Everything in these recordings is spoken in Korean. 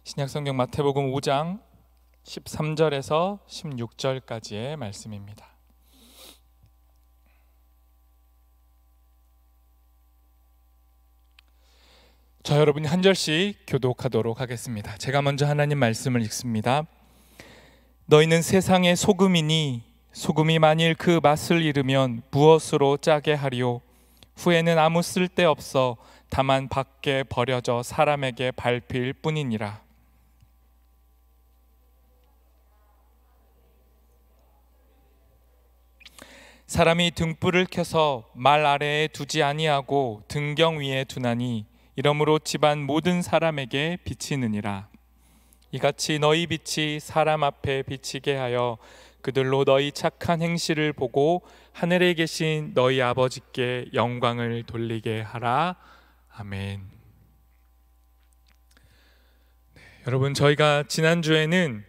신약성경 마태복음 5장 13절에서 16절까지의 말씀입니다. 저 여러분이 한 절씩 교독하도록 하겠습니다. 제가 먼저 하나님 말씀을 읽습니다. 너희는 세상의 소금이니 소금이 만일 그 맛을 잃으면 무엇으로 짜게 하리요? 후에는 아무 쓸데없어 다만 밖에 버려져 사람에게 밟힐 뿐이니라. 사람이 등불을 켜서 말 아래에 두지 아니하고 등경 위에 두나니 이러므로 집안 모든 사람에게 비치느니라. 이같이 너희 빛이 사람 앞에 비치게 하여 그들로 너희 착한 행실을 보고 하늘에 계신 너희 아버지께 영광을 돌리게 하라. 아멘. 여러분, 저희가 지난주에는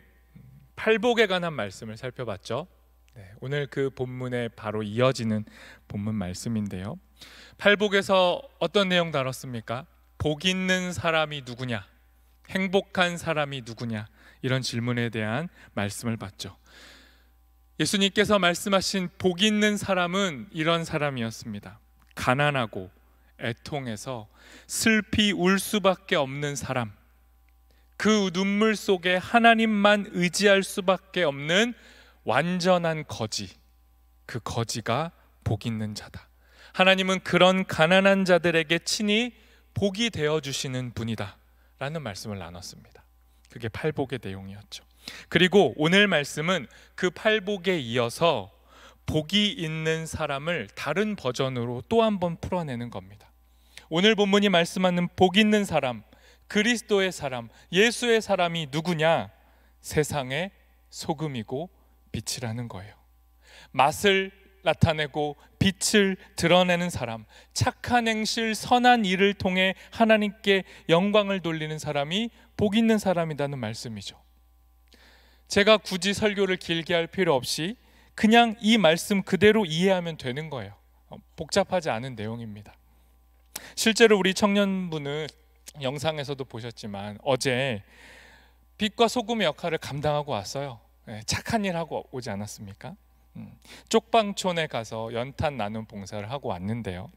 팔복에 관한 말씀을 살펴봤죠. 오늘 그 본문에 바로 이어지는 본문 말씀인데요. 팔복에서 어떤 내용 다뤘습니까? 복 있는 사람이 누구냐? 행복한 사람이 누구냐? 이런 질문에 대한 말씀을 봤죠. 예수님께서 말씀하신 복 있는 사람은 이런 사람이었습니다. 가난하고 애통해서 슬피 울 수밖에 없는 사람, 그 눈물 속에 하나님만 의지할 수밖에 없는 완전한 거지, 그 거지가 복 있는 자다. 하나님은 그런 가난한 자들에게 친히 복이 되어주시는 분이다 라는 말씀을 나눴습니다. 그게 팔복의 내용이었죠. 그리고 오늘 말씀은 그 팔복에 이어서 복이 있는 사람을 다른 버전으로 또 한 번 풀어내는 겁니다. 오늘 본문이 말씀하는 복 있는 사람, 그리스도의 사람, 예수의 사람이 누구냐? 세상의 소금이고 빛이라는 거예요. 맛을 나타내고 빛을 드러내는 사람, 착한 행실, 선한 일을 통해 하나님께 영광을 돌리는 사람이 복 있는 사람이라는 말씀이죠. 제가 굳이 설교를 길게 할 필요 없이 그냥 이 말씀 그대로 이해하면 되는 거예요. 복잡하지 않은 내용입니다. 실제로 우리 청년부는 영상에서도 보셨지만 어제 빛과 소금의 역할을 감당하고 왔어요. 착한 일 하고 오지 않았습니까? 쪽방촌에 가서 연탄 나눔 봉사를 하고 왔는데요.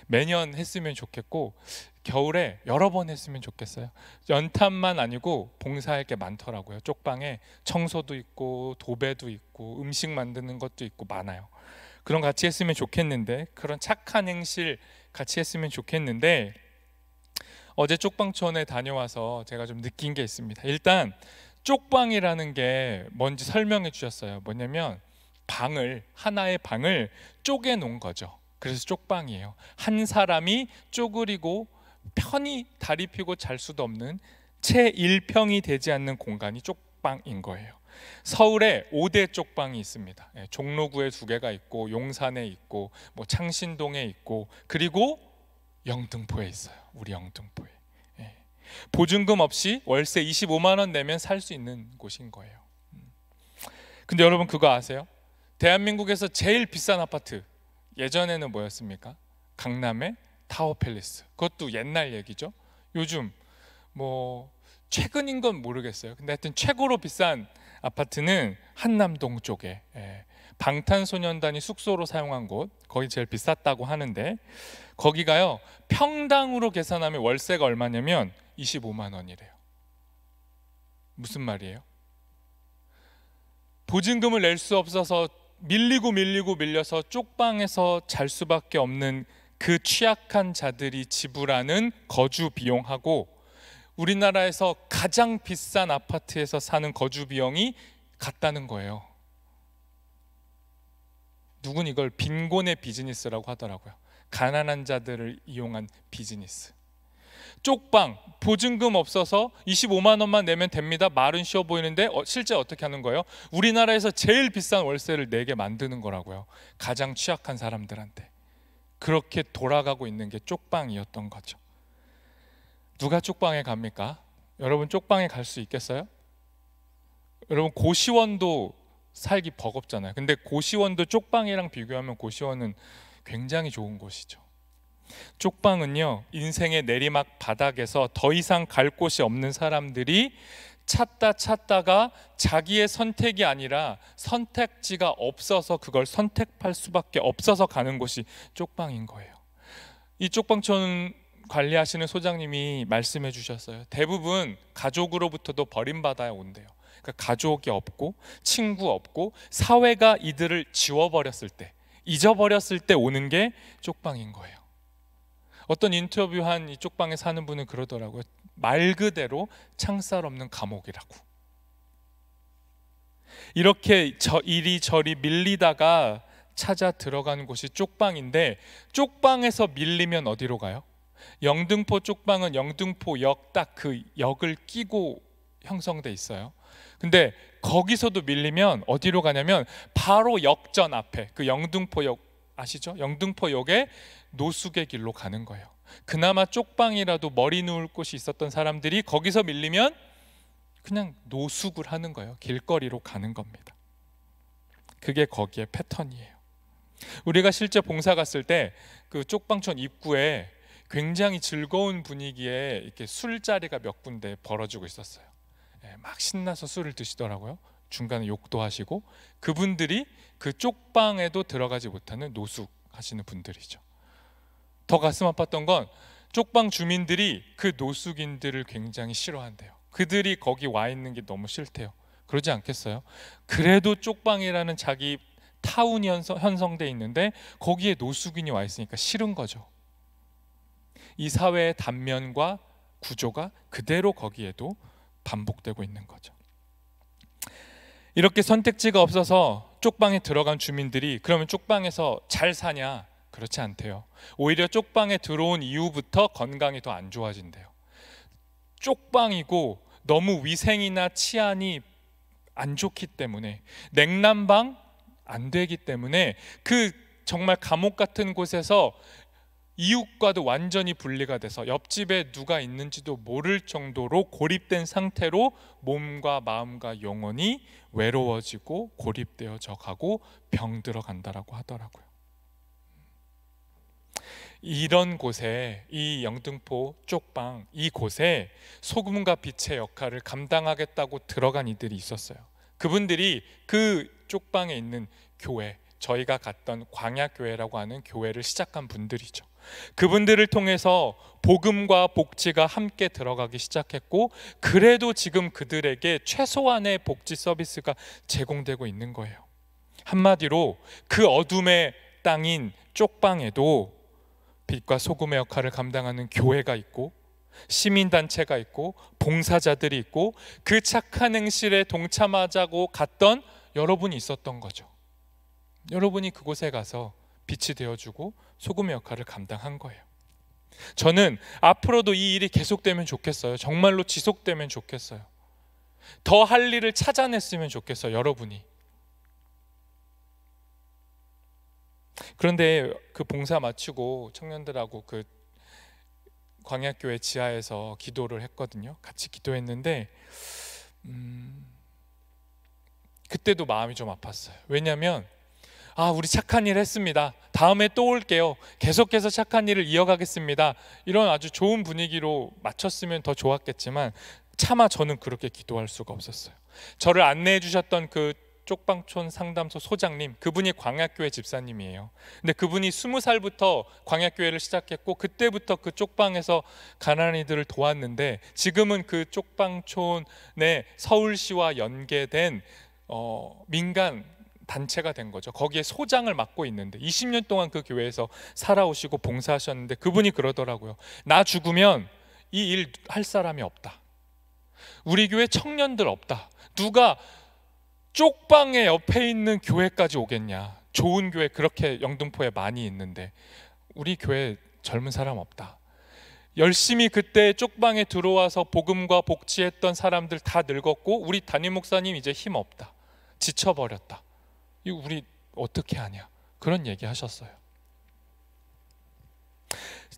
매년 했으면 좋겠고 겨울에 여러 번 했으면 좋겠어요. 연탄만 아니고 봉사할 게 많더라고요. 쪽방에 청소도 있고 도배도 있고 음식 만드는 것도 있고 많아요. 그런 같이 했으면 좋겠는데, 그런 착한 행실 같이 했으면 좋겠는데, 어제 쪽방촌에 다녀와서 제가 좀 느낀 게 있습니다. 일단 쪽방이라는 게 뭔지 설명해 주셨어요. 뭐냐면 하나의 방을 쪼개 놓은 거죠. 그래서 쪽방이에요. 한 사람이 쪼그리고 편히 다리 펴고 잘 수도 없는 채 1평이 되지 않는 공간이 쪽방인 거예요. 서울에 5대 쪽방이 있습니다. 종로구에 2개가 있고 용산에 있고 창신동에 있고 그리고 영등포에 있어요. 우리 영등포에. 보증금 없이 월세 25만 원 내면 살 수 있는 곳인 거예요. 근데 여러분 그거 아세요? 대한민국에서 제일 비싼 아파트 예전에는 뭐였습니까? 강남의 타워팰리스. 그것도 옛날 얘기죠. 요즘 최근인 건 모르겠어요. 근데 하여튼 최고로 비싼 아파트는 한남동 쪽에 방탄소년단이 숙소로 사용한 곳, 거기 제일 비쌌다고 하는데 거기가요 평당으로 계산하면 월세가 얼마냐면 25만 원이래요. 무슨 말이에요? 보증금을 낼 수 없어서 밀려서 쪽방에서 잘 수밖에 없는 그 취약한 자들이 지불하는 거주 비용하고 우리나라에서 가장 비싼 아파트에서 사는 거주 비용이 같다는 거예요. 누군 이걸 빈곤의 비즈니스라고 하더라고요. 가난한 자들을 이용한 비즈니스. 쪽방, 보증금 없어서 25만 원만 내면 됩니다. 말은 쉬워 보이는데 실제 어떻게 하는 거예요? 우리나라에서 제일 비싼 월세를 내게 만드는 거라고요. 가장 취약한 사람들한테. 그렇게 돌아가고 있는 게 쪽방이었던 거죠. 누가 쪽방에 갑니까? 여러분 쪽방에 갈 수 있겠어요? 여러분 고시원도 살기 버겁잖아요. 근데 고시원도 쪽방이랑 비교하면 고시원은 굉장히 좋은 곳이죠. 쪽방은요, 인생의 내리막 바닥에서 더 이상 갈 곳이 없는 사람들이 찾다가 자기의 선택이 아니라 선택지가 없어서 그걸 선택할 수밖에 없어서 가는 곳이 쪽방인 거예요. 이 쪽방촌 관리하시는 소장님이 말씀해 주셨어요. 대부분 가족으로부터도 버림받아야 온대요. 그러니까 가족이 없고 친구 없고 사회가 이들을 지워버렸을 때, 잊어버렸을 때 오는 게 쪽방인 거예요. 어떤 인터뷰한 이 쪽방에 사는 분은 그러더라고요. 말 그대로 창살 없는 감옥이라고. 이렇게 이리저리 밀리다가 찾아 들어가는 곳이 쪽방인데, 쪽방에서 밀리면 어디로 가요? 영등포 쪽방은 영등포역 딱 그 역을 끼고 형성돼 있어요. 근데 거기서도 밀리면 어디로 가냐면 바로 역전 앞에 그 영등포역 아시죠? 영등포역에 노숙의 길로 가는 거예요. 그나마 쪽방이라도 머리 누울 곳이 있었던 사람들이 거기서 밀리면 그냥 노숙을 하는 거예요. 길거리로 가는 겁니다. 그게 거기에 패턴이에요. 우리가 실제 봉사 갔을 때 그 쪽방촌 입구에 굉장히 즐거운 분위기에 이렇게 술자리가 몇 군데 벌어지고 있었어요. 막 신나서 술을 드시더라고요. 중간에 욕도 하시고, 그분들이 그 쪽방에도 들어가지 못하는 노숙하시는 분들이죠. 더 가슴 아팠던 건 쪽방 주민들이 그 노숙인들을 굉장히 싫어한대요. 그들이 거기 와 있는 게 너무 싫대요. 그러지 않겠어요? 그래도 쪽방이라는 자기 타운이 형성돼 있는데 거기에 노숙인이 와 있으니까 싫은 거죠. 이 사회의 단면과 구조가 그대로 거기에도 반복되고 있는 거죠. 이렇게 선택지가 없어서 쪽방에 들어간 주민들이 그러면 쪽방에서 잘 사냐? 그렇지 않대요. 오히려 쪽방에 들어온 이후부터 건강이 더 안 좋아진대요. 쪽방이고 너무 위생이나 치안이 안 좋기 때문에, 냉난방 안 되기 때문에 그 정말 감옥 같은 곳에서 이웃과도 완전히 분리가 돼서 옆집에 누가 있는지도 모를 정도로 고립된 상태로 몸과 마음과 영혼이 외로워지고 고립되어져 가고 병들어 간다라고 하더라고요. 이런 곳에, 이 영등포 쪽방 이곳에 소금과 빛의 역할을 감당하겠다고 들어간 이들이 있었어요. 그분들이 그 쪽방에 있는 교회, 저희가 갔던 광야교회라고 하는 교회를 시작한 분들이죠. 그분들을 통해서 복음과 복지가 함께 들어가기 시작했고, 그래도 지금 그들에게 최소한의 복지 서비스가 제공되고 있는 거예요. 한마디로 그 어둠의 땅인 쪽방에도 빛과 소금의 역할을 감당하는 교회가 있고, 시민단체가 있고, 봉사자들이 있고, 그 착한 행실에 동참하자고 갔던 여러분이 있었던 거죠. 여러분이 그곳에 가서 빛이 되어주고 소금의 역할을 감당한 거예요. 저는 앞으로도 이 일이 계속되면 좋겠어요. 정말로 지속되면 좋겠어요. 더 할 일을 찾아냈으면 좋겠어요, 여러분이. 그런데 그 봉사 마치고 청년들하고 그 광야교회 지하에서 기도를 했거든요. 같이 기도했는데 그때도 마음이 좀 아팠어요. 왜냐하면 우리 착한 일 했습니다. 다음에 또 올게요. 계속해서 착한 일을 이어가겠습니다. 이런 아주 좋은 분위기로 마쳤으면 더 좋았겠지만 차마 저는 그렇게 기도할 수가 없었어요. 저를 안내해 주셨던 그 쪽방촌 상담소 소장님, 그분이 광야교회 집사님이에요. 근데 그분이 20살부터 광야교회를 시작했고, 그때부터 그 쪽방에서 가난한 이들을 도왔는데, 지금은 그 쪽방촌에 서울시와 연계된 민간 단체가 된 거죠. 거기에 소장을 맡고 있는데 20년 동안 그 교회에서 살아오시고 봉사하셨는데, 그분이 그러더라고요. 나 죽으면 이 일 할 사람이 없다. 우리 교회 청년들 없다. 누가 쪽방에 옆에 있는 교회까지 오겠냐. 좋은 교회 그렇게 영등포에 많이 있는데 우리 교회 젊은 사람 없다. 열심히 그때 쪽방에 들어와서 복음과 복지했던 사람들 다 늙었고, 우리 담임 목사님 이제 힘 없다. 지쳐버렸다. 이거 우리 어떻게 하냐, 그런 얘기 하셨어요.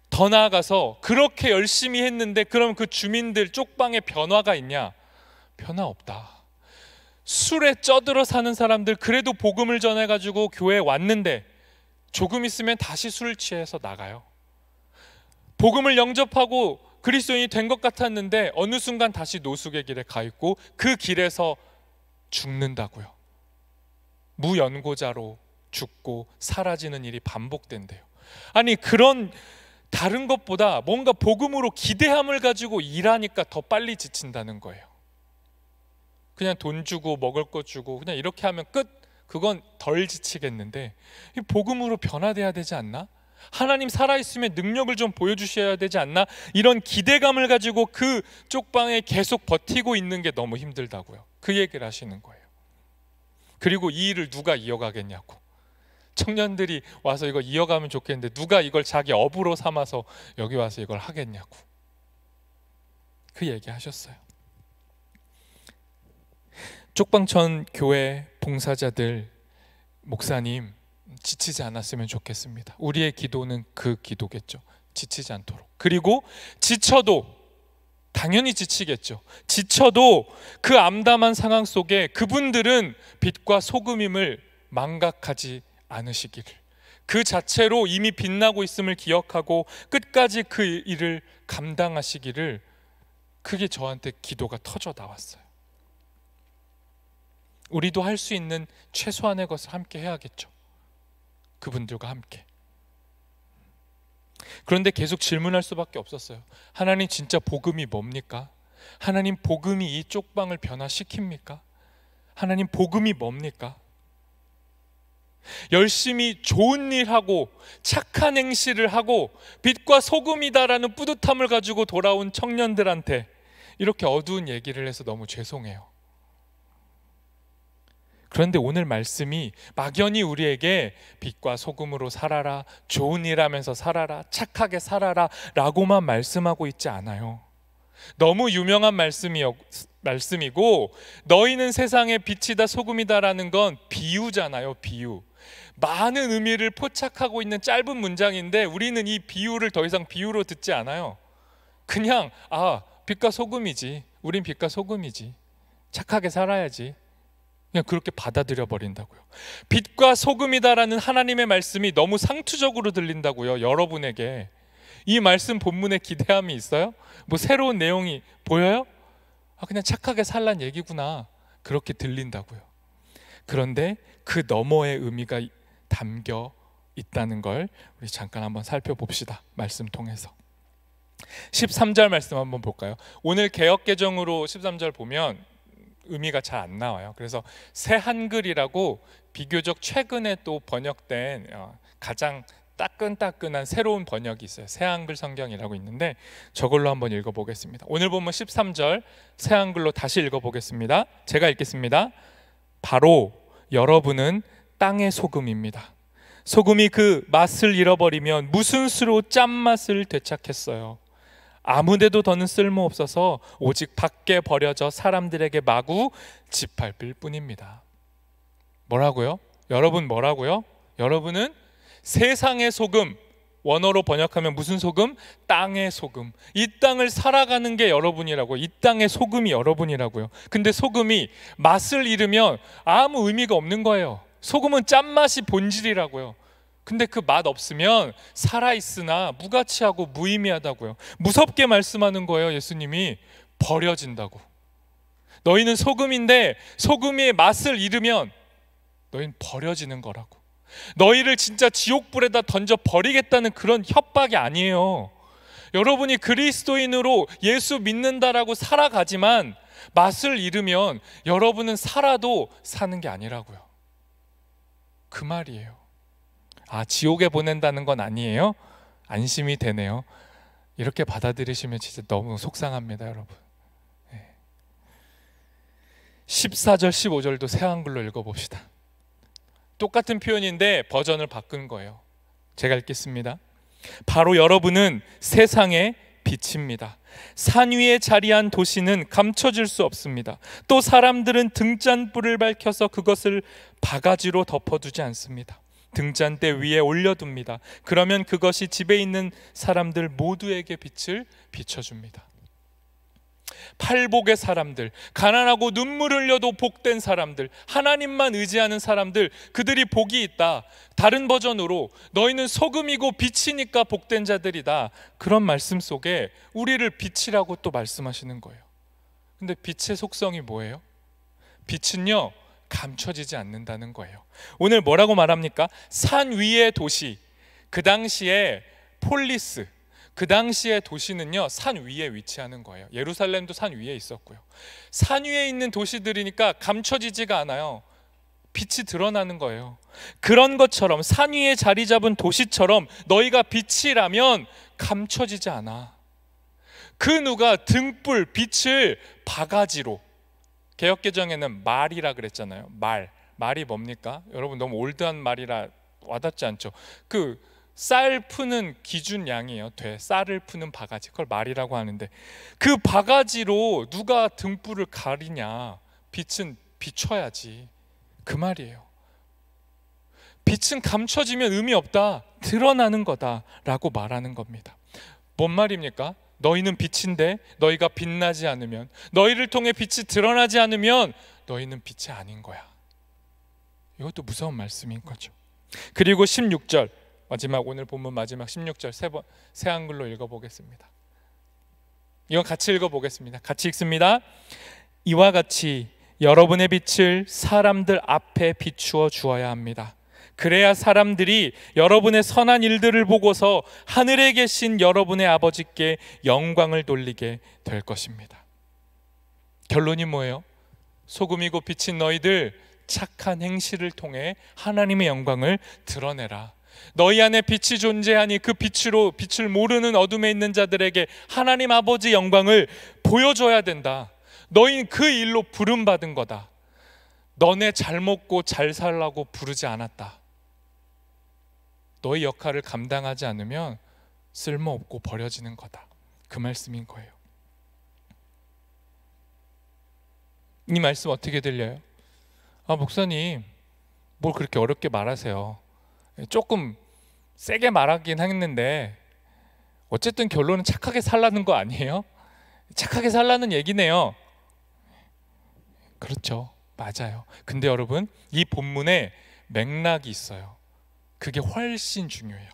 더 나아가서 그렇게 열심히 했는데 그럼 그 주민들 쪽방에 변화가 있냐? 변화 없다. 술에 쪄들어 사는 사람들 그래도 복음을 전해가지고 교회에 왔는데 조금 있으면 다시 술 취해서 나가요. 복음을 영접하고 그리스도인이 된 것 같았는데 어느 순간 다시 노숙의 길에 가 있고 그 길에서 죽는다고요. 무연고자로 죽고 사라지는 일이 반복된대요. 아니, 그런 다른 것보다 뭔가 복음으로 기대함을 가지고 일하니까 더 빨리 지친다는 거예요. 그냥 돈 주고 먹을 거 주고 그냥 이렇게 하면 끝, 그건 덜 지치겠는데 이 복음으로 변화돼야 되지 않나? 하나님 살아있으면 능력을 좀 보여주셔야 되지 않나? 이런 기대감을 가지고 그 쪽방에 계속 버티고 있는 게 너무 힘들다고요. 그 얘기를 하시는 거예요. 그리고 이 일을 누가 이어가겠냐고. 청년들이 와서 이거 이어가면 좋겠는데 누가 이걸 자기 업으로 삼아서 여기 와서 이걸 하겠냐고. 그 얘기 하셨어요. 쪽방천 교회 봉사자들, 목사님 지치지 않았으면 좋겠습니다. 우리의 기도는 그 기도겠죠. 지치지 않도록. 그리고 지쳐도 당연히 지치겠죠. 지쳐도 그 암담한 상황 속에 그분들은 빛과 소금임을 망각하지 않으시기를, 그 자체로 이미 빛나고 있음을 기억하고 끝까지 그 일을 감당하시기를, 그게 저한테 기도가 터져 나왔어요. 우리도 할 수 있는 최소한의 것을 함께 해야겠죠. 그분들과 함께. 그런데 계속 질문할 수밖에 없었어요. 하나님 진짜 복음이 뭡니까? 하나님 복음이 이 쪽방을 변화시킵니까? 하나님 복음이 뭡니까? 열심히 좋은 일하고 착한 행실을 하고 빛과 소금이다라는 뿌듯함을 가지고 돌아온 청년들한테 이렇게 어두운 얘기를 해서 너무 죄송해요. 그런데 오늘 말씀이 막연히 우리에게 빛과 소금으로 살아라, 좋은 일 하면서 살아라, 착하게 살아라 라고만 말씀하고 있지 않아요. 너무 유명한 말씀이고 너희는 세상의 빛이다 소금이다 라는 건 비유잖아요. 비유. 많은 의미를 포착하고 있는 짧은 문장인데 우리는 이 비유를 더 이상 비유로 듣지 않아요. 그냥 빛과 소금이지, 우린 빛과 소금이지, 착하게 살아야지, 그냥 그렇게 받아들여 버린다고요. 빛과 소금이다라는 하나님의 말씀이 너무 상투적으로 들린다고요. 여러분에게 이 말씀 본문에 기대함이 있어요? 뭐 새로운 내용이 보여요? 그냥 착하게 살란 얘기구나, 그렇게 들린다고요. 그런데 그 너머의 의미가 담겨 있다는 걸 우리 잠깐 한번 살펴봅시다. 말씀 통해서 13절 말씀 한번 볼까요? 오늘 개역개정으로 13절 보면 의미가 잘 안 나와요. 그래서 새 한글이라고 비교적 최근에 또 번역된 가장 따끈따끈한 새로운 번역이 있어요. 새 한글 성경이라고 있는데 저걸로 한번 읽어보겠습니다. 오늘 보면 13절 새 한글로 다시 읽어보겠습니다. 제가 읽겠습니다. 바로 여러분은 땅의 소금입니다. 소금이 그 맛을 잃어버리면 무슨 수로 짠맛을 되찾겠어요. 아무데도 더는 쓸모없어서 오직 밖에 버려져 사람들에게 마구 짓밟힐 뿐입니다. 뭐라고요? 여러분 뭐라고요? 여러분은 세상의 소금, 원어로 번역하면 무슨 소금? 땅의 소금. 이 땅을 살아가는 게 여러분이라고요. 이 땅의 소금이 여러분이라고요. 근데 소금이 맛을 잃으면 아무 의미가 없는 거예요. 소금은 짠맛이 본질이라고요. 근데 그 맛 없으면 살아있으나 무가치하고 무의미하다고요. 무섭게 말씀하는 거예요. 예수님이 버려진다고. 너희는 소금인데 소금의 맛을 잃으면 너희는 버려지는 거라고. 너희를 진짜 지옥불에다 던져 버리겠다는 그런 협박이 아니에요. 여러분이 그리스도인으로 예수 믿는다라고 살아가지만 맛을 잃으면 여러분은 살아도 사는 게 아니라고요. 그 말이에요. 지옥에 보낸다는 건 아니에요? 안심이 되네요. 이렇게 받아들이시면 진짜 너무 속상합니다, 여러분. 14절, 15절도 새 한글로 읽어봅시다. 똑같은 표현인데 버전을 바꾼 거예요. 제가 읽겠습니다. 바로 여러분은 세상의 빛입니다. 산 위에 자리한 도시는 감춰질 수 없습니다. 또 사람들은 등잔불을 밝혀서 그것을 바가지로 덮어두지 않습니다. 등잔대 위에 올려둡니다. 그러면 그것이 집에 있는 사람들 모두에게 빛을 비춰줍니다. 팔복의 사람들, 가난하고 눈물 흘려도 복된 사람들, 하나님만 의지하는 사람들, 그들이 복이 있다. 다른 버전으로 너희는 소금이고 빛이니까 복된 자들이다. 그런 말씀 속에 우리를 빛이라고 또 말씀하시는 거예요. 근데 빛의 속성이 뭐예요? 빛은요, 감춰지지 않는다는 거예요. 오늘 뭐라고 말합니까? 산 위의 도시, 그 당시에 폴리스, 그 당시의 도시는요, 산 위에 위치하는 거예요. 예루살렘도 산 위에 있었고요. 산 위에 있는 도시들이니까 감춰지지가 않아요. 빛이 드러나는 거예요. 그런 것처럼 산 위에 자리 잡은 도시처럼 너희가 빛이라면 감춰지지 않아. 그 누가 등불, 빛을 바가지로, 개역개정에는 말이라 그랬잖아요. 말이 뭡니까? 여러분 너무 올드한 말이라 와닿지 않죠? 그 쌀 푸는 기준 양이에요. 쌀을 푸는 바가지, 그걸 말이라고 하는데, 그 바가지로 누가 등불을 가리냐? 빛은 비춰야지, 그 말이에요. 빛은 감춰지면 의미 없다, 드러나는 거다라고 말하는 겁니다. 뭔 말입니까? 너희는 빛인데 너희가 빛나지 않으면, 너희를 통해 빛이 드러나지 않으면 너희는 빛이 아닌 거야. 이것도 무서운 말씀인 거죠. 그리고 16절, 마지막, 오늘 본문 마지막 16절 새 한글로 읽어보겠습니다. 이거 같이 읽어보겠습니다. 같이 읽습니다. 이와 같이 여러분의 빛을 사람들 앞에 비추어 주어야 합니다. 그래야 사람들이 여러분의 선한 일들을 보고서 하늘에 계신 여러분의 아버지께 영광을 돌리게 될 것입니다. 결론이 뭐예요? 소금이고 빛인 너희들, 착한 행실을 통해 하나님의 영광을 드러내라. 너희 안에 빛이 존재하니 그 빛으로 빛을 모르는 어둠에 있는 자들에게 하나님 아버지 영광을 보여줘야 된다. 너희는 그 일로 부름받은 거다. 너네 잘 먹고 잘 살라고 부르지 않았다. 너희 역할을 감당하지 않으면 쓸모없고 버려지는 거다. 그 말씀인 거예요. 이 말씀 어떻게 들려요? 목사님, 뭘 그렇게 어렵게 말하세요? 조금 세게 말하긴 했는데 어쨌든 결론은 착하게 살라는 거 아니에요? 착하게 살라는 얘기네요. 그렇죠, 맞아요. 근데 여러분, 이 본문에 맥락이 있어요. 그게 훨씬 중요해요.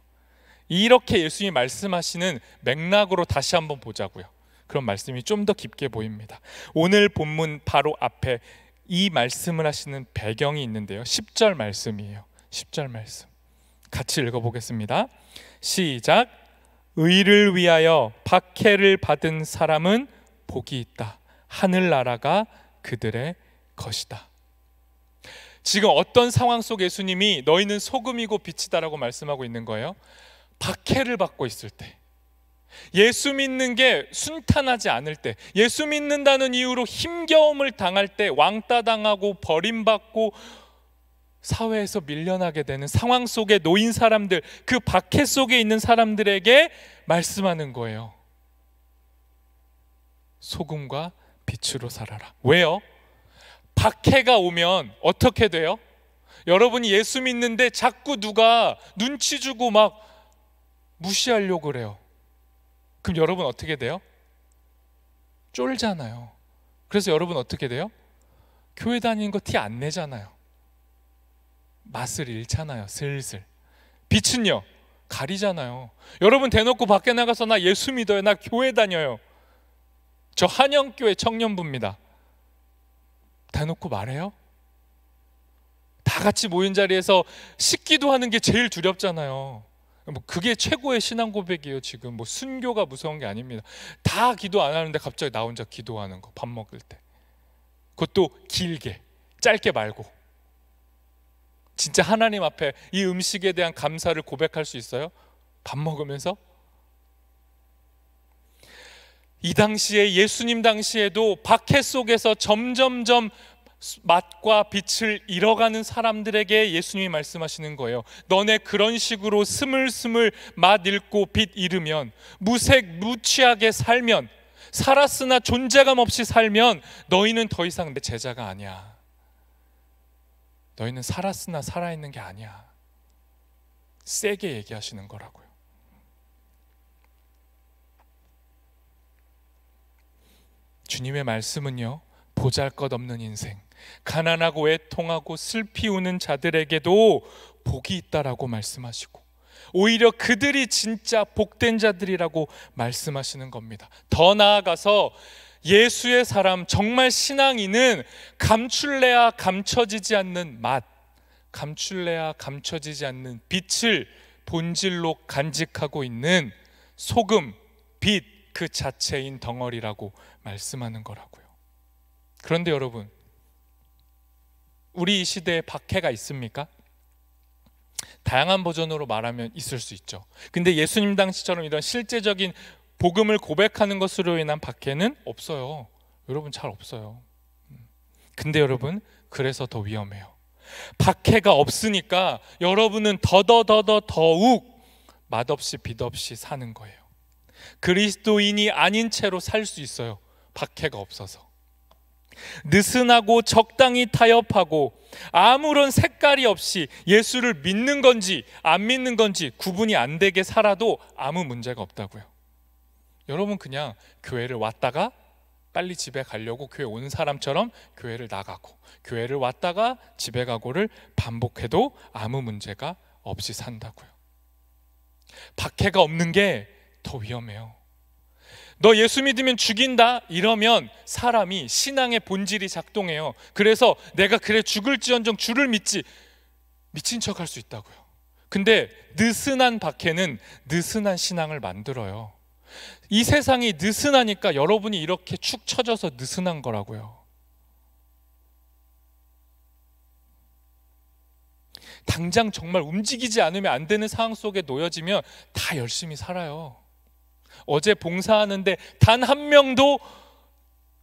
이렇게 예수님이 말씀하시는 맥락으로 다시 한번 보자고요. 그런 말씀이 좀 더 깊게 보입니다. 오늘 본문 바로 앞에 이 말씀을 하시는 배경이 있는데요, 10절 말씀이에요. 10절 말씀 같이 읽어보겠습니다. 시작. 의를 위하여 박해를 받은 사람은 복이 있다. 하늘나라가 그들의 것이다. 지금 어떤 상황 속 예수님이 너희는 소금이고 빛이다라고 말씀하고 있는 거예요? 박해를 받고 있을 때, 예수 믿는 게 순탄하지 않을 때, 예수 믿는다는 이유로 힘겨움을 당할 때, 왕따 당하고 버림받고 사회에서 밀려나게 되는 상황 속에 놓인 사람들, 그 박해 속에 있는 사람들에게 말씀하는 거예요. 소금과 빛으로 살아라. 왜요? 박해가 오면 어떻게 돼요? 여러분이 예수 믿는데 자꾸 누가 눈치 주고 막 무시하려고 그래요. 그럼 여러분 어떻게 돼요? 쫄잖아요. 그래서 여러분 어떻게 돼요? 교회 다니는 거 티 안 내잖아요. 맛을 잃잖아요, 슬슬. 빛은요, 가리잖아요. 여러분 대놓고 밖에 나가서 나 예수 믿어요, 나 교회 다녀요, 저 한영교회 청년부입니다, 대놓고 말해요? 다 같이 모인 자리에서 식기도 하는 게 제일 두렵잖아요. 그게 최고의 신앙 고백이에요. 지금 순교가 무서운 게 아닙니다. 다 기도 안 하는데 갑자기 나 혼자 기도하는 거, 밥 먹을 때. 그것도 길게, 짧게 말고. 진짜 하나님 앞에 이 음식에 대한 감사를 고백할 수 있어요? 밥 먹으면서? 이 당시에, 예수님 당시에도 박해 속에서 점점점 맛과 빛을 잃어가는 사람들에게 예수님이 말씀하시는 거예요. 너네 그런 식으로 스물스물 맛 잃고 빛 잃으면, 무색 무취하게 살면, 살았으나 존재감 없이 살면 너희는 더 이상 내 제자가 아니야. 너희는 살았으나 살아있는 게 아니야. 세게 얘기하시는 거라고요. 주님의 말씀은요, 보잘것없는 인생, 가난하고 애통하고 슬피 우는 자들에게도 복이 있다라고 말씀하시고, 오히려 그들이 진짜 복된 자들이라고 말씀하시는 겁니다. 더 나아가서 예수의 사람, 정말 신앙인은 감출래야 감춰지지 않는 맛, 감출래야 감춰지지 않는 빛을 본질로 간직하고 있는 소금, 빛 그 자체인 덩어리라고 말씀하는 거라고요. 그런데 여러분, 우리 이 시대에 박해가 있습니까? 다양한 버전으로 말하면 있을 수 있죠. 근데 예수님 당시처럼 이런 실제적인 복음을 고백하는 것으로 인한 박해는 없어요. 여러분, 잘 없어요. 근데 여러분, 그래서 더 위험해요. 박해가 없으니까 여러분은 더욱 맛없이 빚없이 사는 거예요. 그리스도인이 아닌 채로 살 수 있어요. 박해가 없어서. 느슨하고 적당히 타협하고 아무런 색깔이 없이 예수를 믿는 건지 안 믿는 건지 구분이 안 되게 살아도 아무 문제가 없다고요. 여러분, 그냥 교회를 왔다가 빨리 집에 가려고 교회 온 사람처럼 교회를 나가고, 교회를 왔다가 집에 가고를 반복해도 아무 문제가 없이 산다고요. 박해가 없는 게 더 위험해요. 너 예수 믿으면 죽인다 이러면 사람이 신앙의 본질이 작동해요. 그래서 내가 그래 죽을지언정 주를 믿지, 미친 척 할 수 있다고요. 근데 느슨한 박해는 느슨한 신앙을 만들어요. 이 세상이 느슨하니까 여러분이 이렇게 축 처져서 느슨한 거라고요. 당장 정말 움직이지 않으면 안 되는 상황 속에 놓여지면 다 열심히 살아요. 어제 봉사하는데 단 한 명도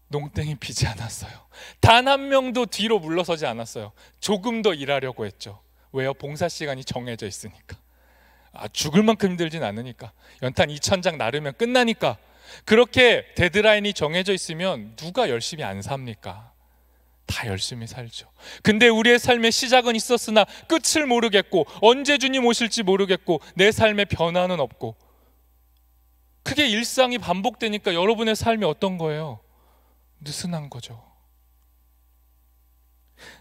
농땡이 피지 않았어요. 단 한 명도 뒤로 물러서지 않았어요. 조금 더 일하려고 했죠. 왜요? 봉사 시간이 정해져 있으니까. 죽을 만큼 힘들진 않으니까. 연탄 2,000장 나르면 끝나니까. 그렇게 데드라인이 정해져 있으면 누가 열심히 안 삽니까? 다 열심히 살죠. 근데 우리의 삶의 시작은 있었으나 끝을 모르겠고, 언제 주님 오실지 모르겠고, 내 삶의 변화는 없고, 그게 일상이 반복되니까 여러분의 삶이 어떤 거예요? 느슨한 거죠.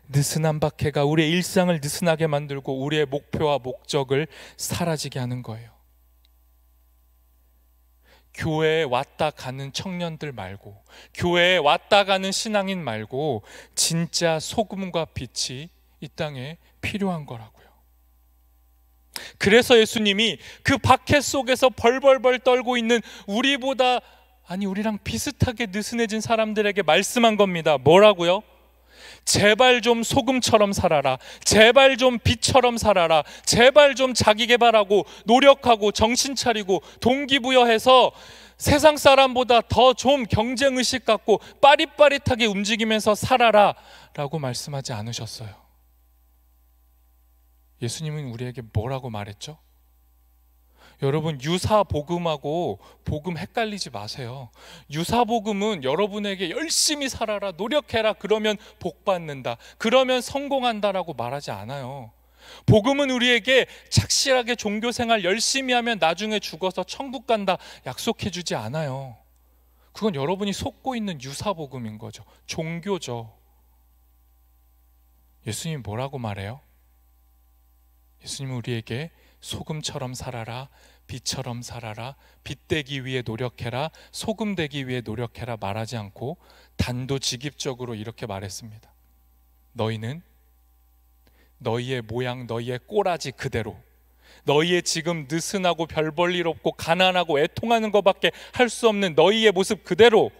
느슨한 박해가 우리의 일상을 느슨하게 만들고 우리의 목표와 목적을 사라지게 하는 거예요. 교회에 왔다 가는 청년들 말고, 교회에 왔다 가는 신앙인 말고 진짜 소금과 빛이 이 땅에 필요한 거라고요. 그래서 예수님이 그 박해 속에서 벌벌벌 떨고 있는 우리랑 비슷하게 느슨해진 사람들에게 말씀한 겁니다. 뭐라고요? 제발 좀 소금처럼 살아라. 제발 좀 빛처럼 살아라. 제발 좀 자기 개발하고 노력하고 정신 차리고 동기부여해서 세상 사람보다 더 좀 경쟁의식 갖고 빠릿빠릿하게 움직이면서 살아라 라고 말씀하지 않으셨어요. 예수님은 우리에게 뭐라고 말했죠? 여러분, 유사복음하고 복음 헷갈리지 마세요. 유사복음은 여러분에게 열심히 살아라, 노력해라, 그러면 복 받는다, 그러면 성공한다라고 말하지 않아요. 복음은 우리에게 착실하게 종교생활 열심히 하면 나중에 죽어서 천국 간다 약속해 주지 않아요. 그건 여러분이 속고 있는 유사복음인 거죠. 종교죠. 예수님이 뭐라고 말해요? 예수님은 우리에게 소금처럼 살아라, 빛처럼 살아라, 빛 되기 위해 노력해라, 소금 되기 위해 노력해라 말하지 않고 단도직입적으로 이렇게 말했습니다. 너희는 너희의 모양, 너희의 꼬라지 그대로, 너희의 지금 느슨하고 별 볼 일 없고 가난하고 애통하는 것밖에 할 수 없는 너희의 모습 그대로,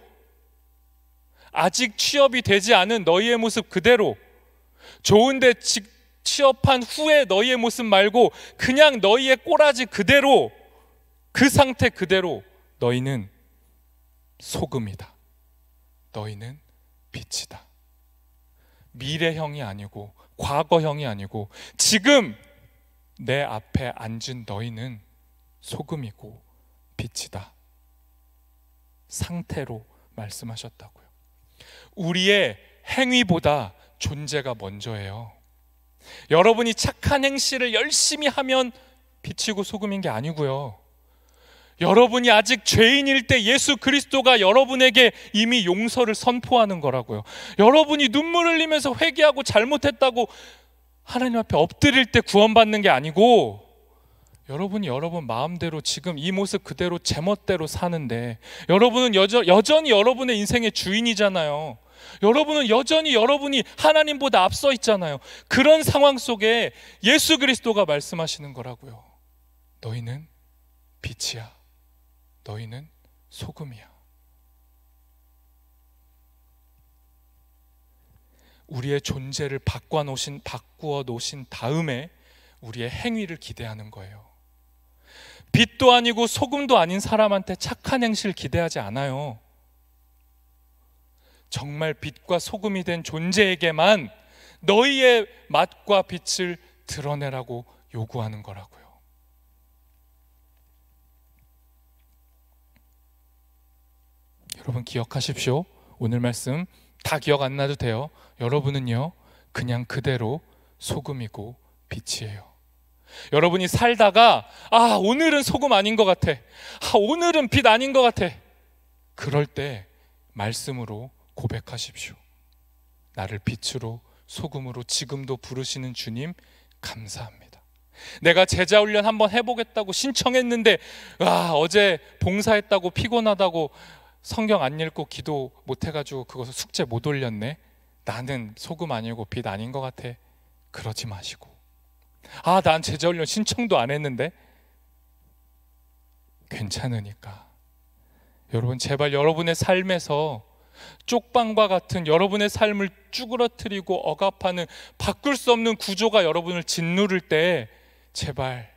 아직 취업이 되지 않은 너희의 모습 그대로, 좋은데 취업한 후에 너희의 모습 말고 그냥 너희의 꼬라지 그대로, 그 상태 그대로 너희는 소금이다. 너희는 빛이다. 미래형이 아니고 과거형이 아니고 지금 내 앞에 앉은 너희는 소금이고 빛이다. 상태로 말씀하셨다고요. 우리의 행위보다 존재가 먼저예요. 여러분이 착한 행실을 열심히 하면 빛이고 소금인 게 아니고요. 여러분이 아직 죄인일 때 예수 그리스도가 여러분에게 이미 용서를 선포하는 거라고요. 여러분이 눈물 흘리면서 회개하고 잘못했다고 하나님 앞에 엎드릴 때 구원받는 게 아니고, 여러분이 여러분 마음대로 지금 이 모습 그대로 제멋대로 사는데, 여러분은 여전히 여러분의 인생의 주인이잖아요. 여러분은 여전히 여러분이 하나님보다 앞서 있잖아요. 그런 상황 속에 예수 그리스도가 말씀하시는 거라고요. 너희는 빛이야. 너희는 소금이야. 우리의 존재를 바꾸어 놓으신 다음에 우리의 행위를 기대하는 거예요. 빛도 아니고 소금도 아닌 사람한테 착한 행실을 기대하지 않아요. 정말 빛과 소금이 된 존재에게만 너희의 맛과 빛을 드러내라고 요구하는 거라고요. 여러분 기억하십시오. 오늘 말씀 다 기억 안 나도 돼요. 여러분은요, 그냥 그대로 소금이고 빛이에요. 여러분이 살다가 오늘은 소금 아닌 것 같아, 오늘은 빛 아닌 것 같아, 그럴 때 말씀으로 고백하십시오. 나를 빛으로 소금으로 지금도 부르시는 주님 감사합니다. 내가 제자훈련 한번 해보겠다고 신청했는데 어제 봉사했다고 피곤하다고 성경 안 읽고 기도 못해가지고 그것을 숙제 못 올렸네. 나는 소금 아니고 빛 아닌 것 같아. 그러지 마시고, 난 제자훈련 신청도 안 했는데. 괜찮으니까 여러분 제발 여러분의 삶에서 쪽방과 같은 여러분의 삶을 쭈그러뜨리고 억압하는 바꿀 수 없는 구조가 여러분을 짓누를 때 제발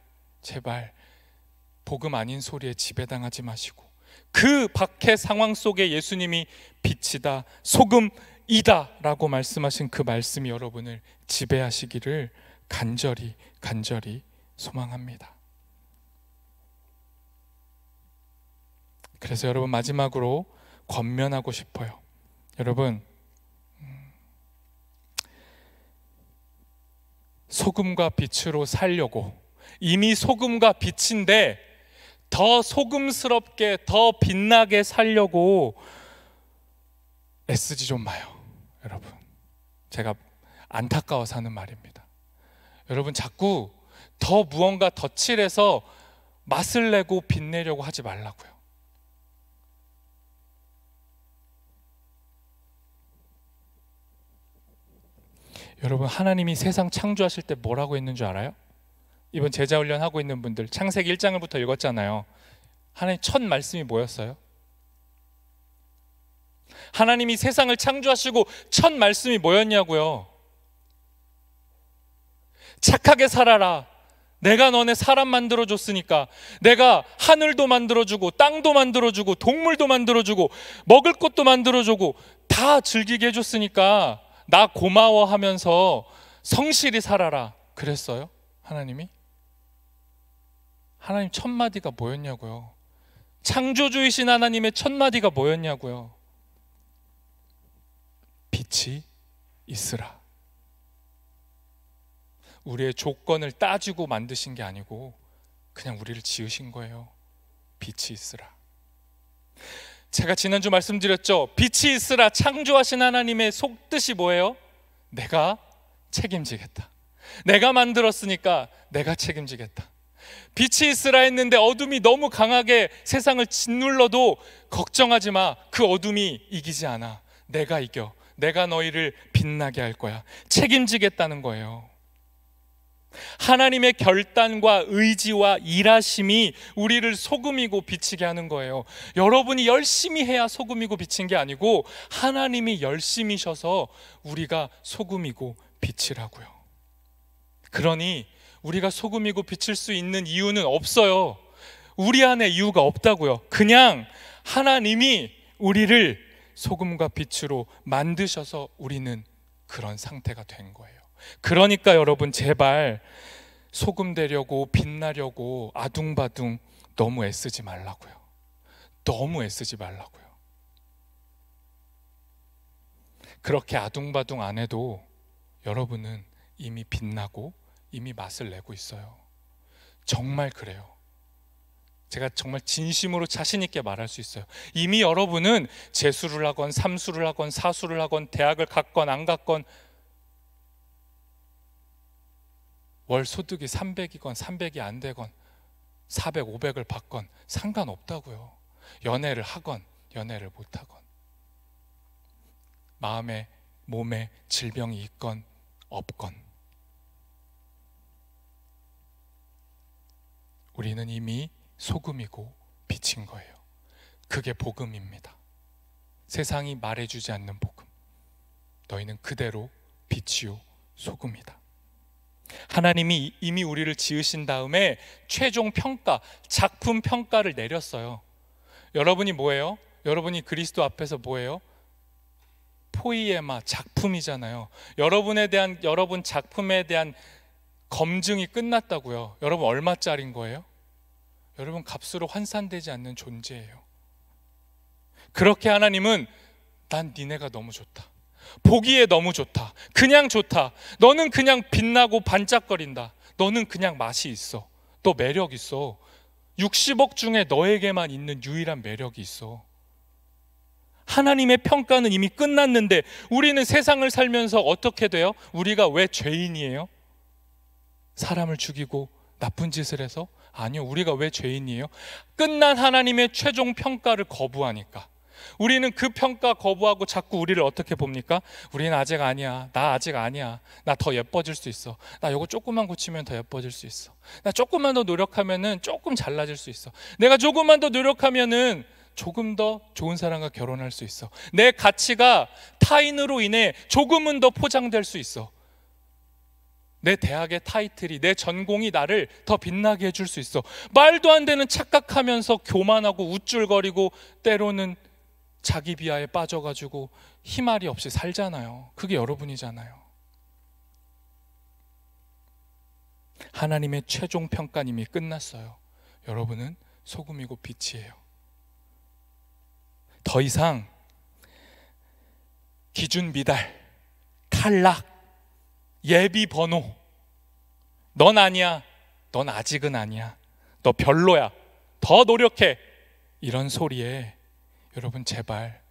복음 아닌 소리에 지배당하지 마시고, 그 밖의 상황 속에 예수님이 빛이다, 소금이다 라고 말씀하신 그 말씀이 여러분을 지배하시기를 간절히 소망합니다. 그래서 여러분 마지막으로 권면하고 싶어요. 여러분, 소금과 빛으로 살려고, 이미 소금과 빛인데 더 소금스럽게 더 빛나게 살려고 애쓰지 좀 마요. 여러분, 제가 안타까워서 하는 말입니다. 여러분 자꾸 더 무언가 덧칠해서 맛을 내고 빛내려고 하지 말라고요. 여러분, 하나님이 세상 창조하실 때 뭐라고 했는 줄 알아요? 이번 제자훈련 하고 있는 분들 창세기 1장부터 읽었잖아요. 하나님 첫 말씀이 뭐였어요? 하나님이 세상을 창조하시고 첫 말씀이 뭐였냐고요? 착하게 살아라. 내가 너네 사람 만들어줬으니까, 내가 하늘도 만들어주고 땅도 만들어주고 동물도 만들어주고 먹을 것도 만들어주고 다 즐기게 해줬으니까 나 고마워하면서 성실히 살아라. 그랬어요? 하나님이? 하나님 첫 마디가 뭐였냐고요? 창조주이신 하나님의 첫 마디가 뭐였냐고요? 빛이 있으라. 우리의 조건을 따지고 만드신 게 아니고 그냥 우리를 지으신 거예요. 빛이 있으라. 제가 지난주 말씀드렸죠. 빛이 있으라 창조하신 하나님의 속뜻이 뭐예요? 내가 책임지겠다. 내가 만들었으니까 내가 책임지겠다. 빛이 있으라 했는데 어둠이 너무 강하게 세상을 짓눌러도 걱정하지 마. 그 어둠이 이기지 않아. 내가 이겨. 내가 너희를 빛나게 할 거야. 책임지겠다는 거예요. 하나님의 결단과 의지와 일하심이 우리를 소금이고 비치게 하는 거예요. 여러분이 열심히 해야 소금이고 비친 게 아니고 하나님이 열심히셔서 우리가 소금이고 빛이라고요. 그러니 우리가 소금이고 비칠 수 있는 이유는 없어요. 우리 안에 이유가 없다고요. 그냥 하나님이 우리를 소금과 빛으로 만드셔서 우리는 그런 상태가 된 거예요. 그러니까 여러분 제발 소금 되려고 빛나려고 아둥바둥 너무 애쓰지 말라고요. 너무 애쓰지 말라고요. 그렇게 아둥바둥 안 해도 여러분은 이미 빛나고 이미 맛을 내고 있어요. 정말 그래요. 제가 정말 진심으로 자신 있게 말할 수 있어요. 이미 여러분은 재수를 하건 삼수를 하건 사수를 하건 대학을 갔건 안 갔건 월 소득이 300이건 300이 안 되건 400, 500을 받건 상관없다고요. 연애를 하건 연애를 못 하건 마음에 몸에 질병이 있건 없건 우리는 이미 소금이고 빛인 거예요. 그게 복음입니다. 세상이 말해주지 않는 복음. 너희는 그대로 빛이요 소금이다. 하나님이 이미 우리를 지으신 다음에 최종 평가, 작품 평가를 내렸어요. 여러분이 뭐예요? 여러분이 그리스도 앞에서 뭐예요? 포이에마, 작품이잖아요. 여러분 작품에 대한 검증이 끝났다고요. 여러분 얼마짜린 거예요? 여러분 값으로 환산되지 않는 존재예요. 그렇게 하나님은 난 니네가 너무 좋다. 보기에 너무 좋다. 그냥 좋다. 너는 그냥 빛나고 반짝거린다. 너는 그냥 맛이 있어. 너 매력 있어. 60억 중에 너에게만 있는 유일한 매력이 있어. 하나님의 평가는 이미 끝났는데 우리는 세상을 살면서 어떻게 돼요? 우리가 왜 죄인이에요? 사람을 죽이고 나쁜 짓을 해서? 아니요. 우리가 왜 죄인이에요? 끝난 하나님의 최종 평가를 거부하니까. 우리는 그 평가 거부하고 자꾸 우리를 어떻게 봅니까? 우리는 아직 아니야. 나 아직 아니야. 나 더 예뻐질 수 있어. 나 요거 조금만 고치면 더 예뻐질 수 있어. 나 조금만 더 노력하면은 조금 잘나질 수 있어. 내가 조금만 더 노력하면은 조금 더 좋은 사람과 결혼할 수 있어. 내 가치가 타인으로 인해 조금은 더 포장될 수 있어. 내 대학의 타이틀이, 내 전공이 나를 더 빛나게 해줄 수 있어. 말도 안 되는 착각하면서 교만하고 우쭐거리고 때로는 자기 비하에 빠져가지고 희말이 없이 살잖아요. 그게 여러분이잖아요. 하나님의 최종 평가는 이미 끝났어요. 여러분은 소금이고 빛이에요. 더 이상 기준 미달, 탈락, 예비 번호, 넌 아니야, 넌 아직은 아니야, 너 별로야, 더 노력해, 이런 소리에 여러분 제발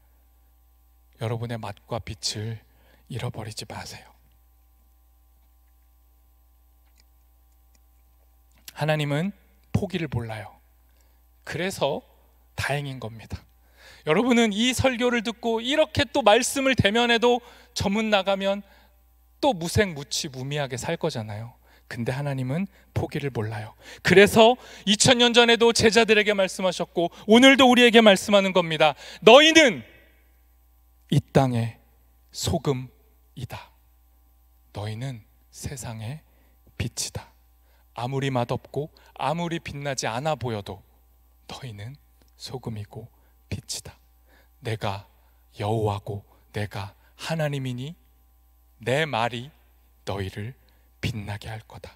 여러분의 맛과 빛을 잃어버리지 마세요. 하나님은 포기를 몰라요. 그래서 다행인 겁니다. 여러분은 이 설교를 듣고 이렇게 또 말씀을 대면해도 저문 나가면 또 무색무취 무미하게 살 거잖아요. 근데 하나님은 포기를 몰라요. 그래서 2000년 전에도 제자들에게 말씀하셨고 오늘도 우리에게 말씀하는 겁니다. 너희는 이 땅의 소금이다. 너희는 세상의 빛이다. 아무리 맛없고 아무리 빛나지 않아 보여도 너희는 소금이고 빛이다. 내가 여호와고 내가 하나님이니 내 말이 너희를 빛나게 할 거다.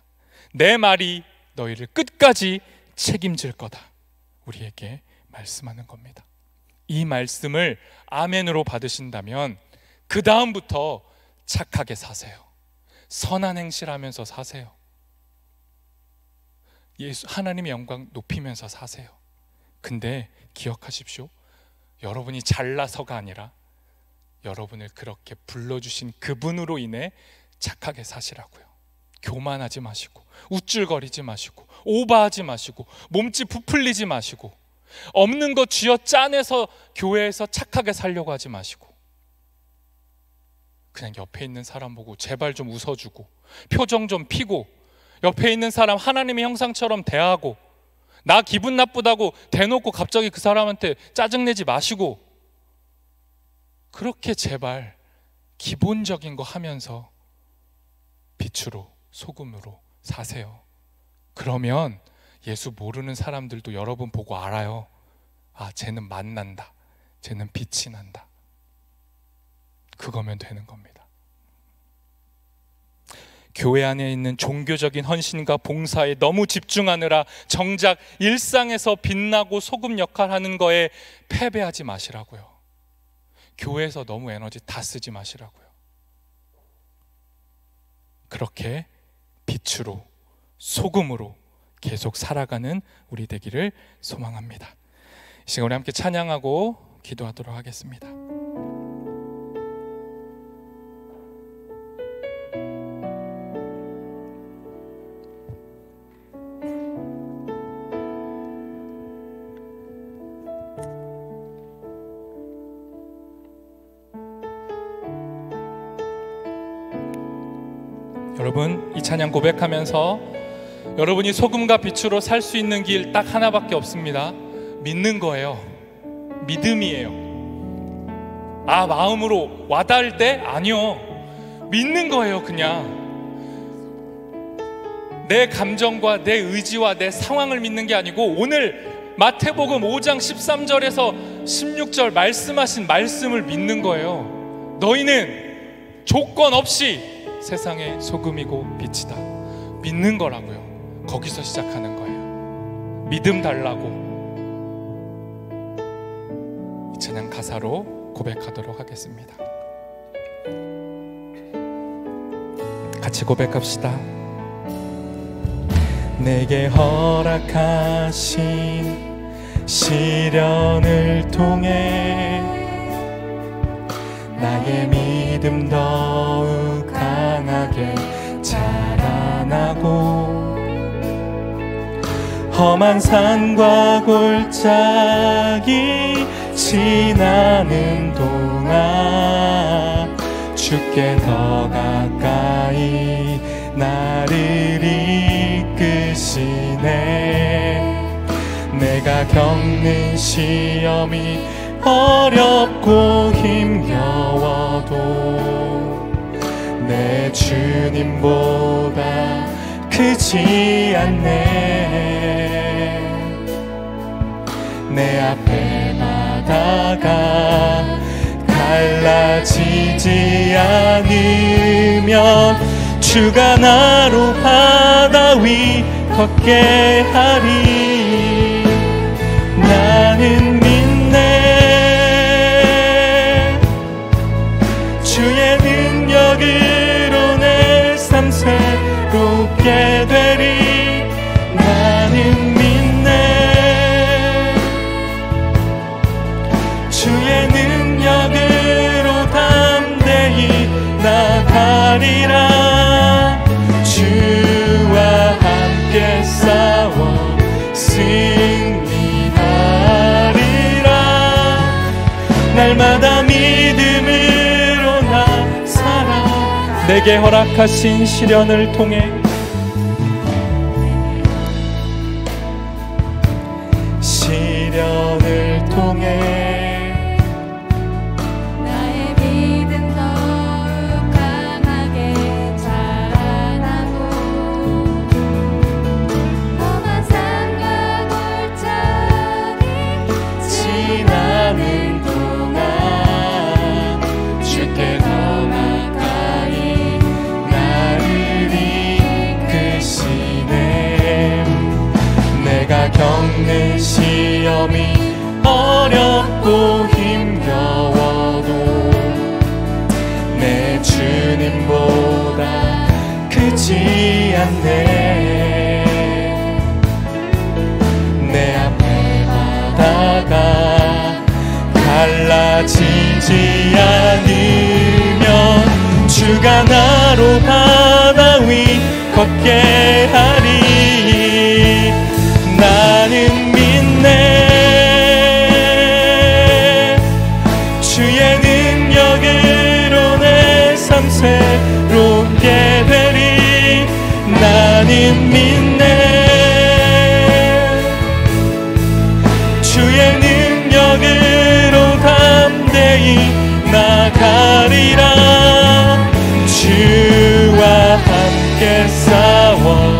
내 말이 너희를 끝까지 책임질 거다. 우리에게 말씀하는 겁니다. 이 말씀을 아멘으로 받으신다면 그 다음부터 착하게 사세요. 선한 행실을 하면서 사세요. 하나님의 영광 높이면서 사세요. 근데 기억하십시오. 여러분이 잘나서가 아니라 여러분을 그렇게 불러주신 그분으로 인해 착하게 사시라고요. 교만하지 마시고 우쭐거리지 마시고 오바하지 마시고 몸집 부풀리지 마시고 없는 거 쥐어 짜내서 교회에서 착하게 살려고 하지 마시고 그냥 옆에 있는 사람 보고 제발 좀 웃어주고 표정 좀 피고 옆에 있는 사람 하나님의 형상처럼 대하고 나 기분 나쁘다고 대놓고 갑자기 그 사람한테 짜증내지 마시고 그렇게 제발 기본적인 거 하면서 빛으로 소금으로 사세요. 그러면 예수 모르는 사람들도 여러분 보고 알아요. 아, 쟤는 맛난다. 쟤는 빛이 난다. 그거면 되는 겁니다. 교회 안에 있는 종교적인 헌신과 봉사에 너무 집중하느라 정작 일상에서 빛나고 소금 역할 하는 거에 패배하지 마시라고요. 교회에서 너무 에너지 다 쓰지 마시라고요. 그렇게 빛으로 소금으로 계속 살아가는 우리 되기를 소망합니다. 이 시간 우리 함께 찬양하고 기도하도록 하겠습니다. 여러분, 이 찬양 고백하면서 여러분이 소금과 빛으로 살 수 있는 길 딱 하나밖에 없습니다. 믿는 거예요. 믿음이에요. 마음으로 와닿을 때? 아니요. 믿는 거예요. 그냥 내 감정과 내 의지와 내 상황을 믿는 게 아니고, 오늘 마태복음 5장 13절에서 16절 말씀하신 말씀을 믿는 거예요. 너희는 조건 없이 세상의 소금이고 빛이다. 믿는 거라고요. 거기서 시작하는 거예요. 믿음 달라고. 이 찬양 가사로 고백하도록 하겠습니다. 같이 고백합시다. 내게 허락하신 시련을 통해 나의 믿음 더욱 강하게 자라나고, 험한 산과 골짜기 지나는 동안 주께 더 가까이 나를 이끄시네. 내가 겪는 시험이 어렵고 힘겨워도 내 주님보다 크지 않네. 내 앞에 바다가 갈라지지 않으면 주가 나로 바다 위 걷게 하리. 나는 믿네. 주의 능력으로 내 삶 새롭게 되리. 나는 믿네. 주의 능력으로 담대히 나가리라. 주와 함께 싸워 승리하리라. 날마다 믿음으로 나 살아. 내게 허락하신 시련을 통해 나의 믿음 더욱 강하게 자라나고, 험한 산과 골짜기 지나는 동안 주께 더 가까이 나를 이끄시네. 내가 겪는 시험이 어렵고 힘겨워도 내 주님보다 크지 않네. 내 앞에 바다가 갈라지지 않으면 주가 나로 바다 위 걷게 하리. 나는 믿네. 주의 능력으로 내 삶 새롭게 되리. 나는 믿네. 주의 능력으로 담대히 나가리라. 주와 함께 싸워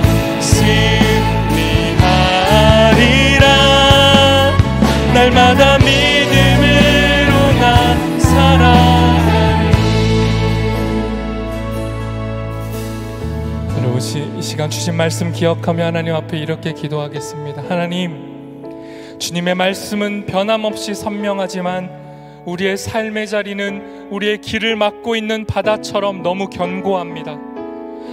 날마다 믿음으로 나 살아가리. 여러분, 이 시간 주신 말씀 기억하며 하나님 앞에 이렇게 기도하겠습니다. 하나님, 주님의 말씀은 변함없이 선명하지만 우리의 삶의 자리는 우리의 길을 막고 있는 바다처럼 너무 견고합니다.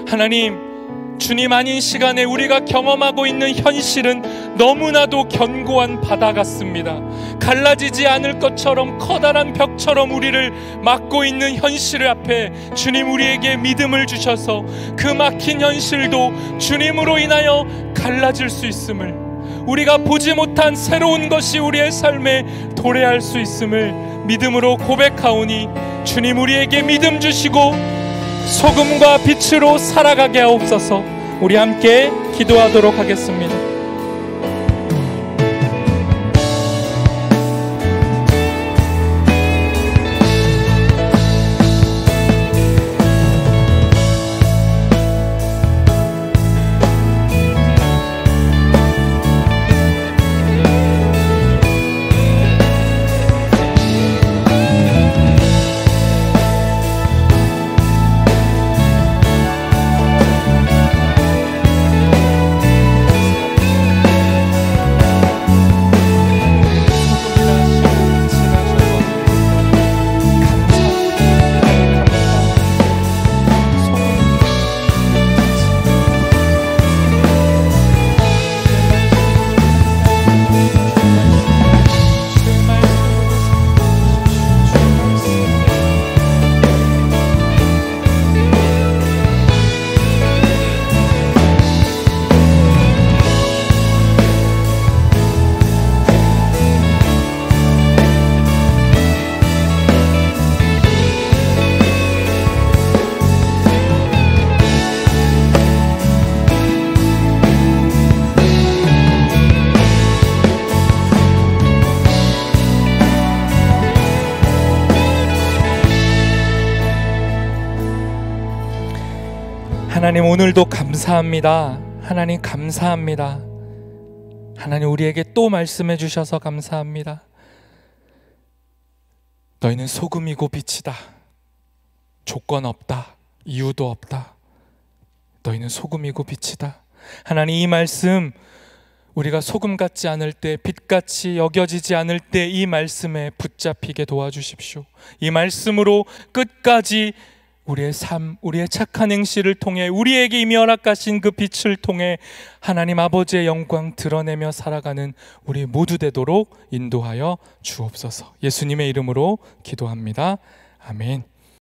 하나님, 주님 아닌 시간에 우리가 경험하고 있는 현실은 너무나도 견고한 바다 같습니다. 갈라지지 않을 것처럼 커다란 벽처럼 우리를 막고 있는 현실 앞에 주님 우리에게 믿음을 주셔서 그 막힌 현실도 주님으로 인하여 갈라질 수 있음을, 우리가 보지 못한 새로운 것이 우리의 삶에 도래할 수 있음을 믿음으로 고백하오니 주님 우리에게 믿음 주시고 소금과 빛으로 살아가게 하옵소서. 우리 함께 기도하도록 하겠습니다. 하나님 오늘도 감사합니다. 하나님 감사합니다. 하나님 우리에게 또 말씀해 주셔서 감사합니다. 너희는 소금이고 빛이다. 조건 없다. 이유도 없다. 너희는 소금이고 빛이다. 하나님 이 말씀 우리가 소금 같지 않을 때, 빛같이 여겨지지 않을 때 이 말씀에 붙잡히게 도와주십시오. 이 말씀으로 끝까지 우리의 삶, 우리의 착한 행실을 통해 우리에게 이미 허락하신 그 빛을 통해 하나님 아버지의 영광 드러내며 살아가는 우리 모두 되도록 인도하여 주옵소서. 예수님의 이름으로 기도합니다. 아멘.